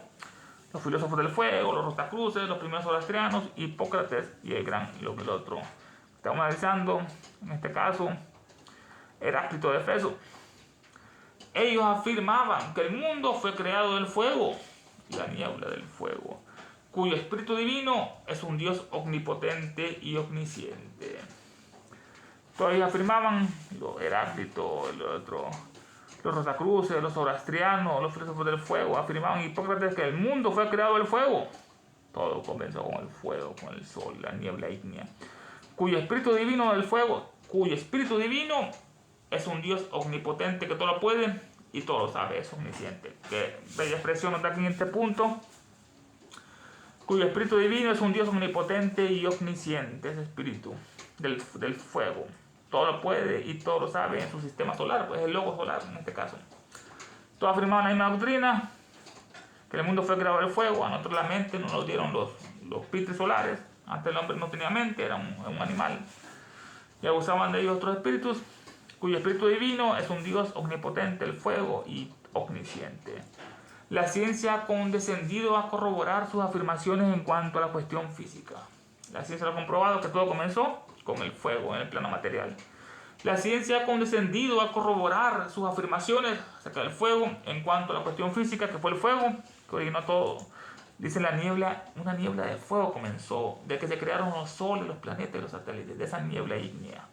los filósofos del fuego, los Rosacruces, los primeros zoroastrianos, Hipócrates y el otro. Estamos analizando, en este caso, Heráclito de Éfeso. Ellos afirmaban que el mundo fue creado del fuego, la niebla del fuego, cuyo espíritu divino es un Dios omnipotente y omnisciente. Todos ellos afirmaban, Heráclito, Los Rosacruces, los zoroastrianos, los filósofos del fuego afirmaban Hipócrates que el mundo fue creado del fuego. Todo comenzó con el fuego, con el sol, la niebla ígnea, cuyo espíritu divino es un Dios omnipotente que todo lo puede y todo lo sabe, es omnisciente. Que bella expresión nos da aquí en este punto. Cuyo espíritu divino es un Dios omnipotente y omnisciente, ese espíritu del fuego. Todo lo puede y todo lo sabe en su sistema solar, pues el logo solar en este caso. Todos afirmaban la misma doctrina, que el mundo fue creado del fuego. A nosotros la mente nos lo dieron los pitres solares. Antes el hombre no tenía mente, era un animal. Y abusaban de ellos otros espíritus, cuyo espíritu divino es un Dios omnipotente, el fuego y omnisciente. La ciencia ha condescendido a corroborar sus afirmaciones en cuanto a la cuestión física. La ciencia ha comprobado que todo comenzó con el fuego en el plano material. La ciencia ha condescendido a corroborar sus afirmaciones acerca del fuego en cuanto a la cuestión física, que fue el fuego que originó todo. Dice la niebla, una niebla de fuego comenzó de que se crearon los soles, los planetas y los satélites, de esa niebla ígnea.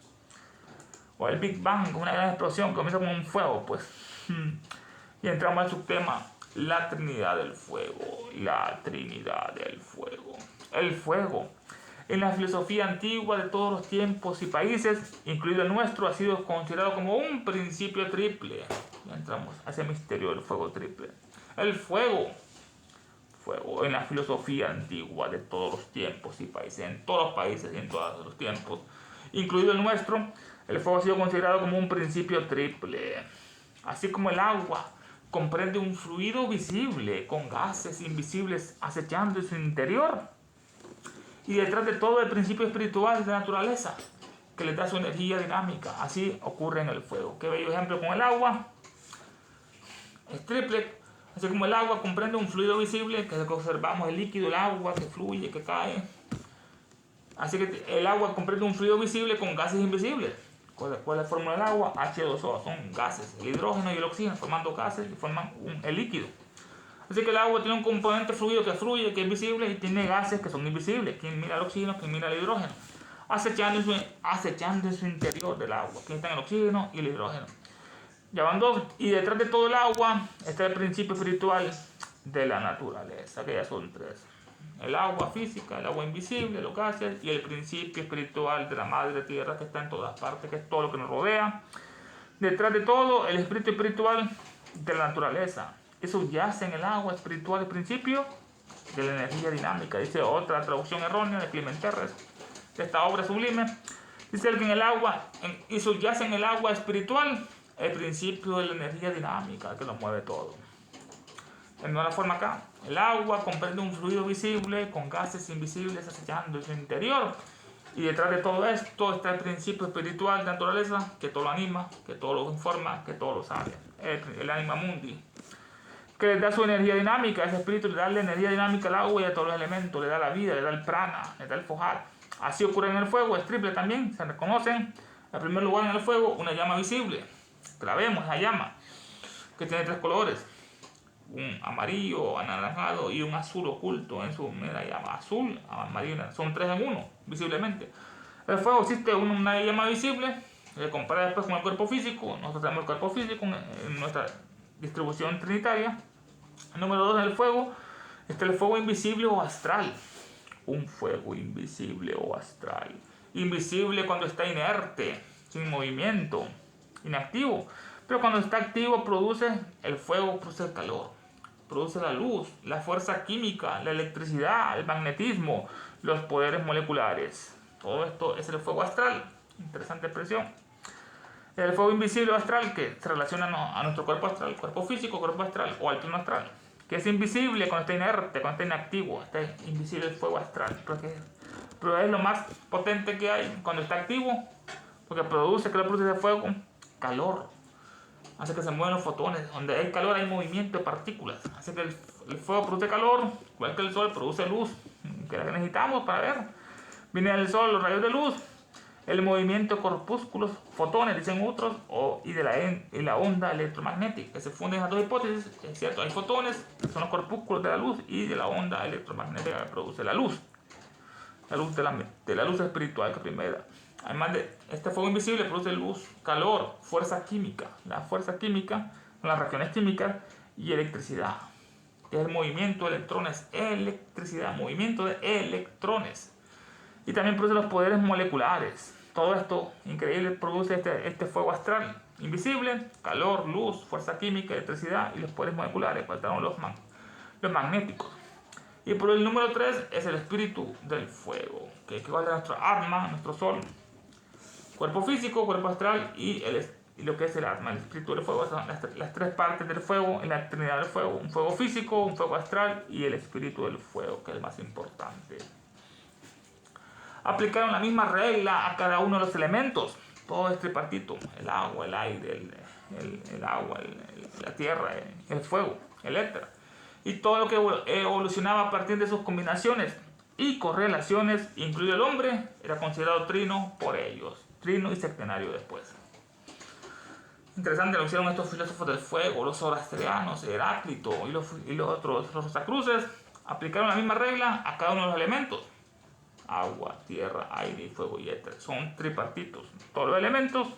O el Big Bang, una gran explosión que comienza con un fuego, pues. Y entramos al subtema, la Trinidad del Fuego. La Trinidad del Fuego. El fuego. En la filosofía antigua de todos los tiempos y países, incluido el nuestro, ha sido considerado como un principio triple. Ya entramos a ese misterio del fuego triple. El fuego. Fuego en la filosofía antigua de todos los tiempos y países, en todos los países y en todos los tiempos, incluido el nuestro, el fuego ha sido considerado como un principio triple. Así como el agua comprende un fluido visible con gases invisibles acechando en su interior, y detrás de todo el principio espiritual de la naturaleza que le da su energía dinámica. Así ocurre en el fuego. Qué bello ejemplo con el agua. Es triple. Así como el agua comprende un fluido visible, que observamos el líquido, el agua que fluye, que cae. Así que el agua comprende un fluido visible con gases invisibles. ¿Cuál es la fórmula del agua? H2O, son gases. El hidrógeno y el oxígeno formando gases y forman el líquido. Así que el agua tiene un componente fluido que fluye, que es visible, y tiene gases que son invisibles. ¿Quién mira el oxígeno? ¿Quién mira el hidrógeno? Acechando en su interior del agua. ¿Quién está en el oxígeno y el hidrógeno? Ya van dos. Y detrás de todo el agua está el principio espiritual de la naturaleza, que ya son tres. El agua física, el agua invisible, los gases, y el principio espiritual de la madre tierra, que está en todas partes, que es todo lo que nos rodea. Detrás de todo, el espíritu espiritual de la naturaleza. Eso yace en el agua espiritual, el principio de la energía dinámica. Dice otra traducción errónea de Clement Terres, de esta obra sublime. Dice que en el agua, eso yace en el agua espiritual, el principio de la energía dinámica que lo mueve todo. En una forma acá, el agua comprende un fluido visible con gases invisibles acechando en su interior, y detrás de todo esto está el principio espiritual de la naturaleza que todo lo anima, que todo lo informa, que todo lo sabe, el anima mundi, que le da su energía dinámica. Ese espíritu le da la energía dinámica al agua y a todos los elementos, le da la vida, le da el prana, le da el fojar. Así ocurre en el fuego, es triple también, se reconocen. En primer lugar, en el fuego, una llama visible, que la vemos, esa llama, que tiene tres colores, un amarillo, anaranjado y un azul oculto en su mera llama. Azul, amarillo, son tres en uno, visiblemente. El fuego existe una llama visible, se compara después con el cuerpo físico. Nosotros tenemos el cuerpo físico en nuestra distribución trinitaria. Número 2, en el fuego está el fuego invisible o astral. Un fuego invisible o astral. Invisible cuando está inerte, sin movimiento, inactivo. Pero cuando está activo el fuego produce el calor, produce la luz, la fuerza química, la electricidad, el magnetismo, los poderes moleculares. Todo esto es el fuego astral. Interesante expresión. El fuego invisible o astral, que se relaciona a nuestro cuerpo astral, cuerpo físico, cuerpo astral o al plano astral, que es invisible cuando está inerte, cuando está inactivo. Está invisible el fuego astral, pero es lo más potente que hay cuando está activo, porque ¿qué produce ese fuego? Calor. Hace que se mueven los fotones. Donde hay calor hay movimiento de partículas. Hace que el fuego produce calor, igual que el sol produce luz, que es la que necesitamos para ver. Viene del sol los rayos de luz, el movimiento de corpúsculos, fotones, dicen otros, y la onda electromagnética, que se funden esas dos hipótesis. Es cierto, hay fotones, que son los corpúsculos de la luz, y de la onda electromagnética que produce la luz. La luz de la luz espiritual, que primera. Además de Este fuego invisible produce luz, calor, fuerza química. La fuerza química, las reacciones químicas y electricidad. Que es el movimiento de electrones, electricidad, movimiento de electrones. Y también produce los poderes moleculares. Todo esto increíble produce este fuego astral invisible, calor, luz, fuerza química, electricidad y los poderes moleculares, faltaron los magnéticos. Y por el número 3 es el espíritu del fuego, que equivale a nuestra arma, nuestro sol, cuerpo físico, cuerpo astral y lo que es el alma, el espíritu del fuego. Son las tres partes del fuego, en la trinidad del fuego: un fuego físico, un fuego astral y el espíritu del fuego, que es el más importante. Aplicaron la misma regla a cada uno de los elementos. Todo es tripartito: el agua, el aire, la tierra, el fuego, el éter. Y todo lo que evolucionaba a partir de sus combinaciones y correlaciones, incluido el hombre, era considerado trino por ellos. Trino y septenario después. Interesante lo que hicieron estos filósofos del fuego, los zoroastrianos, Heráclito y los otros, los rosacruces. Aplicaron la misma regla a cada uno de los elementos: agua, tierra, aire, fuego y éter. Son tripartitos. Todos los elementos.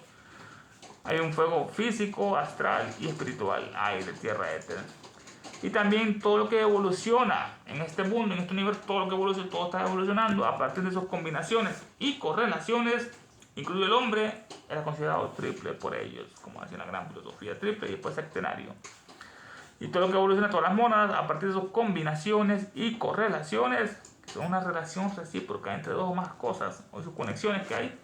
Hay un fuego físico, astral y espiritual: aire, tierra, éter. Y también todo lo que evoluciona en este mundo, en este universo, todo lo que evoluciona, todo está evolucionando a partir de sus combinaciones y correlaciones, incluido el hombre, era considerado triple por ellos, como decía la gran filosofía: triple y después septenario. Y todo lo que evoluciona, todas las mónadas, a partir de sus combinaciones y correlaciones, que son una relación recíproca entre dos o más cosas, o sus conexiones que hay,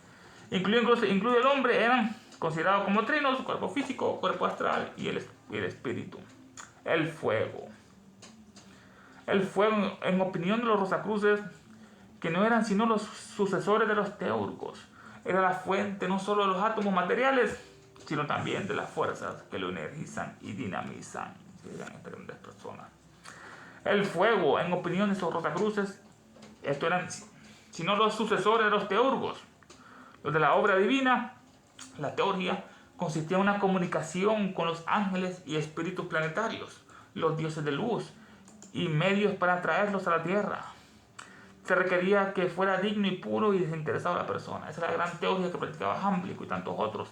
incluido el hombre, eran considerados como trinos: cuerpo físico, cuerpo astral y el espíritu. El fuego. El fuego, en opinión de los rosacruces, que no eran sino los sucesores de los teurgos, era la fuente no solo de los átomos materiales, sino también de las fuerzas que lo energizan y dinamizan. Digan estas grandes personas. El fuego, en opinión de esos rosacruces, estos eran sino los sucesores de los teurgos. Los de la obra divina, la teurgia, consistía en una comunicación con los ángeles y espíritus planetarios, los dioses de luz, y medios para traerlos a la tierra. Se requería que fuera digno y puro y desinteresado la persona. Esa es la gran teoría que practicaba Jámblico y tantos otros.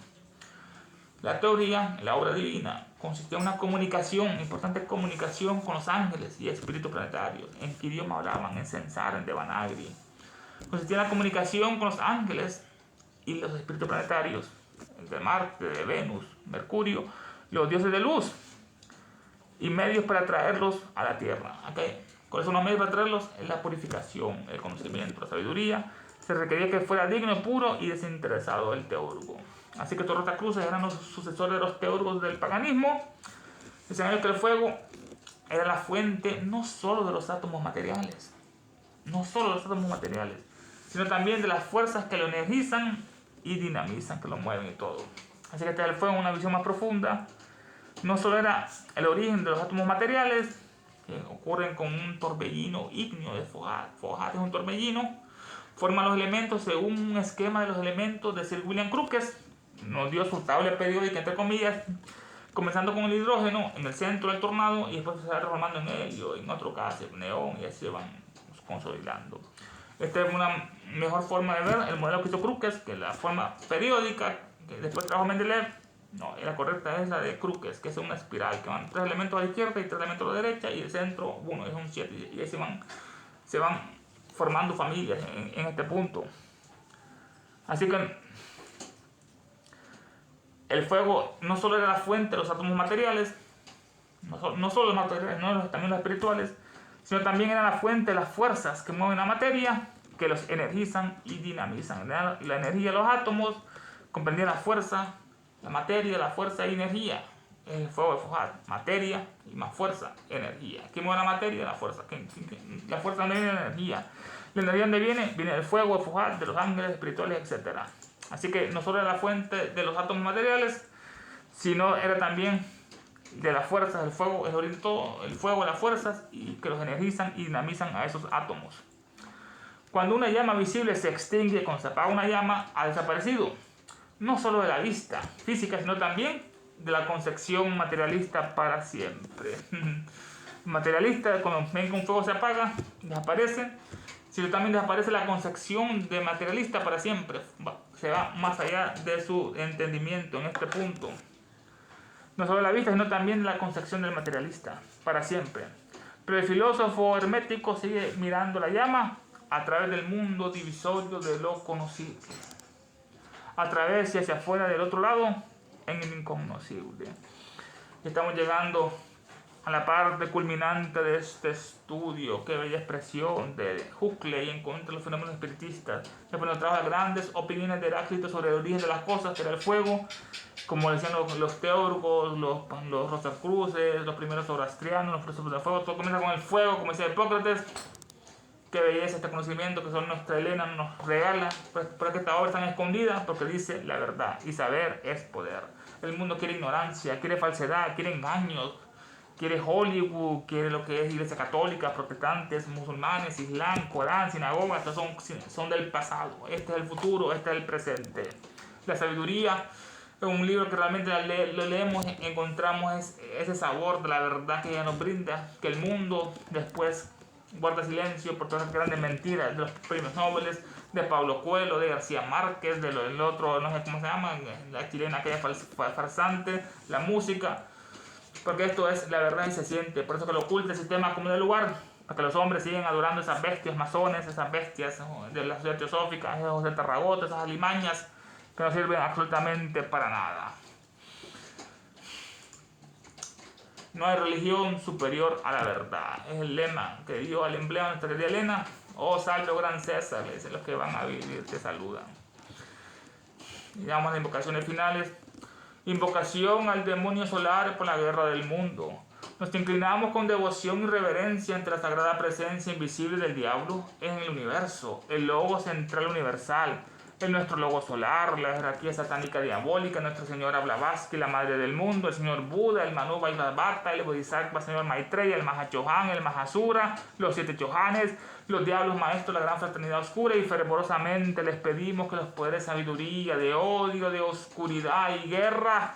La teoría, la obra divina, consistía en una comunicación, importante comunicación con los ángeles y espíritus planetarios. ¿En qué idioma hablaban? En Sensara, en Devanagari. Consistía en la comunicación con los ángeles y los espíritus planetarios, de Marte, de Venus, Mercurio, los dioses de luz, y medios para traerlos a la tierra. ¿Okay? ¿Cuáles son los medios para traerlos? Es la purificación, el conocimiento, la sabiduría. Se requería que fuera digno, puro y desinteresado el teurgo. Así que estos rosacruces eran los sucesores de los teurgos del paganismo. Decían ellos que el fuego era la fuente no solo de los átomos materiales, sino también de las fuerzas que lo energizan y dinamizan, que lo mueven y todo. Así que este es el fuego en una visión más profunda. No solo era el origen de los átomos materiales, que ocurren con un torbellino ígneo de Fohat. Fohat es un torbellino. Forma los elementos según un esquema de los elementos de Sir William Crookes. Nos dio su tabla periódica, entre comillas, comenzando con el hidrógeno en el centro del tornado y después se va transformando en helio, en otro caso, en neón, y así se van consolidando. Esta es una mejor forma de ver el modelo que hizo Crookes, que la forma periódica que después trajo Mendeleev. No, la correcta es la de Crookes, que es una espiral, que van 3 elementos a la izquierda y 3 elementos a la derecha, y el centro, uno es un 7, y así se van formando familias en este punto. Así que el fuego no solo era la fuente de los átomos materiales, no solo los materiales, también los espirituales, sino también era la fuente de las fuerzas que mueven la materia, que los energizan y dinamizan. La energía de los átomos comprendía la fuerza, la materia, la fuerza y energía. El fuego de Fohat: materia y más fuerza, energía. ¿Qué mueve la materia? La fuerza. La fuerza, ¿dónde viene la energía? La energía, ¿dónde viene? Viene del fuego de Fohat, de los ángeles espirituales, etc. Así que no solo era la fuente de los átomos materiales, sino era también de las fuerzas. El fuego es origen todo, el fuego de las fuerzas y que los energizan y dinamizan a esos átomos. Cuando una llama visible se extingue, cuando se apaga una llama, ha desaparecido. No solo de la vista física, sino también de la concepción materialista para siempre. Materialista, cuando ven que un fuego se apaga, desaparece, sino también desaparece la concepción de materialista para siempre. se va más allá de su entendimiento en este punto. No solo la vista, sino también la concepción del materialista, para siempre. Pero el filósofo hermético sigue mirando la llama a través del mundo divisorio de lo conocible, a través y hacia afuera del otro lado, en el inconocible. Estamos llegando a la parte culminante de este estudio. Qué bella expresión de Huxley en contra de los fenómenos espiritistas. Después nos trajo las grandes opiniones de Heráclito sobre el origen de las cosas, que era el fuego, como decían los teórgicos, los Rosacruces, los primeros zoroastrianos, los filósofos del fuego. Todo comienza con el fuego, como decía Hipócrates. Qué belleza este conocimiento que solo nuestra Elena nos regala. Por que esta obra tan escondida, porque dice la verdad. Y saber es poder. El mundo quiere ignorancia, quiere falsedad, quiere engaños, quiere Hollywood, quiere lo que es iglesia católica, protestantes, musulmanes, islam, Corán, sinagogas. Estos son del pasado. Este es el futuro, este es el presente. La sabiduría es un libro que realmente lo leemos y encontramos ese sabor de la verdad que ella nos brinda, que el mundo después guarda silencio por todas las grandes mentiras de los premios Nobel, de Pablo Coelho, de García Márquez, del otro, no sé cómo se llama, la chilena aquella farsante, la música, porque esto es la verdad y se siente. Por eso que lo oculta el sistema como de lugar, para que los hombres siguen adorando esas bestias masones, esas bestias de la sociedad teosófica, esos de Tarragota, esas alimañas que no sirven absolutamente para nada. No hay religión superior a la verdad. Es el lema que dio al emblema de nuestra querida Elena. Oh, salve, gran César, le dicen los que van a vivir, te saludan. Y damos las invocaciones finales. Invocación al demonio solar por la guerra del mundo. Nos inclinamos con devoción y reverencia ante la sagrada presencia invisible del diablo en el universo, el logo central universal, en nuestro logo solar, la jerarquía satánica diabólica, Nuestra Señora Blavatsky, la Madre del Mundo, el Señor Buda, el Manu Vaivadvata, el Bodhisattva, el Señor Maitreya, el Mahachohan, el Mahasura, los 7 Chohanes, los diablos maestros, la gran fraternidad oscura, y fervorosamente les pedimos que los poderes de sabiduría, de odio, de oscuridad y guerra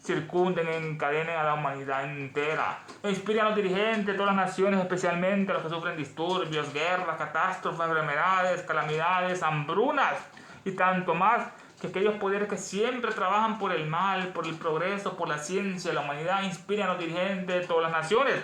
circunden, encadenen a la humanidad entera. E inspiren a los dirigentes de todas las naciones, especialmente a los que sufren disturbios, guerras, catástrofes, enfermedades, calamidades, hambrunas y tanto más, que aquellos poderes que siempre trabajan por el mal, por el progreso, por la ciencia, la humanidad, inspiren a los dirigentes de todas las naciones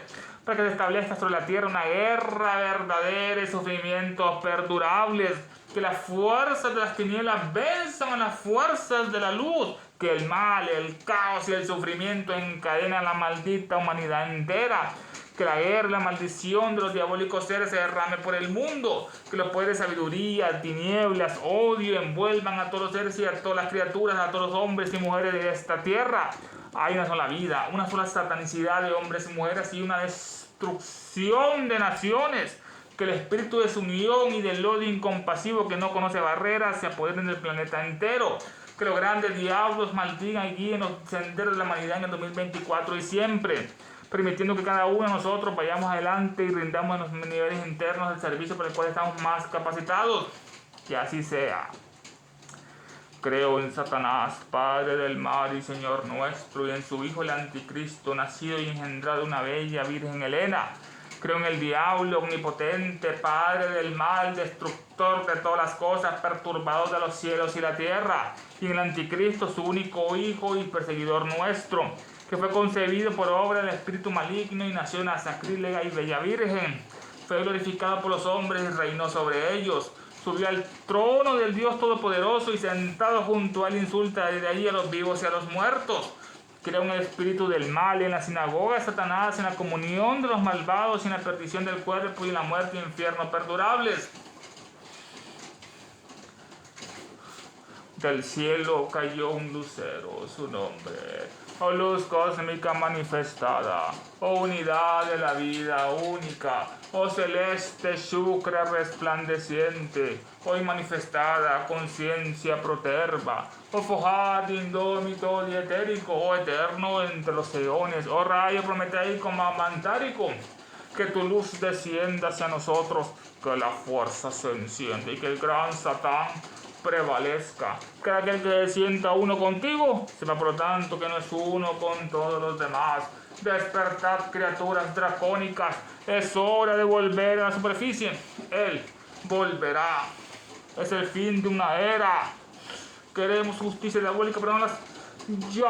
para que se establezca sobre la tierra una guerra verdadera y sufrimientos perdurables, que las fuerzas de las tinieblas venzan a las fuerzas de la luz, que el mal, el caos y el sufrimiento encadenan a la maldita humanidad entera, que la guerra y la maldición de los diabólicos seres se derrame por el mundo, que los poderes de sabiduría, tinieblas, odio envuelvan a todos los seres y a todas las criaturas, a todos los hombres y mujeres de esta tierra. Hay una sola vida, una sola satanicidad de hombres y mujeres y una destrucción de naciones. Que el espíritu de desunión y del odio incompasivo que no conoce barreras se apoderen del planeta entero. Que los grandes diablos maldigan y guíen los senderos de la humanidad en el 2024 y siempre, permitiendo que cada uno de nosotros vayamos adelante y rindamos en los niveles internos del servicio por el cual estamos más capacitados. Que así sea. Creo en Satanás, padre del mal y Señor nuestro, y en su Hijo el Anticristo, nacido y engendrado de una bella Virgen Helena. Creo en el diablo omnipotente, padre del mal, destructor de todas las cosas, perturbador de los cielos y la tierra, y en el Anticristo, su único Hijo y perseguidor nuestro, que fue concebido por obra del espíritu maligno y nació una sacrílega y bella Virgen. Fue glorificado por los hombres y reinó sobre ellos. Subió al trono del Dios Todopoderoso y sentado junto a él insulta desde allí a los vivos y a los muertos. Creo en el espíritu del mal, en la sinagoga de Satanás, en la comunión de los malvados y en la perdición del cuerpo y en la muerte y infierno perdurables. Del cielo cayó un lucero, su nombre, oh luz cósmica manifestada, oh unidad de la vida única, oh celeste Shukra resplandeciente, oh manifestada conciencia proterva, oh fojad indómito y etérico, oh eterno entre los eones, oh rayo prometeico mamantárico, que tu luz descienda hacia nosotros, que la fuerza se enciende y que el gran Satán prevalezca. Que aquel que se sienta uno contigo, sepa por lo tanto que no es uno con todos los demás. Despertad, criaturas dracónicas, es hora de volver a la superficie. Él volverá. Es el fin de una era. Queremos justicia diabólica, pero no las... ¡Ya!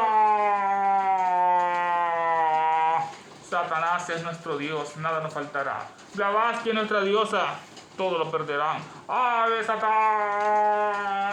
Satanás es nuestro Dios, nada nos faltará. Blavatsky es nuestra diosa, todo lo perderán. ¡Ave Satán!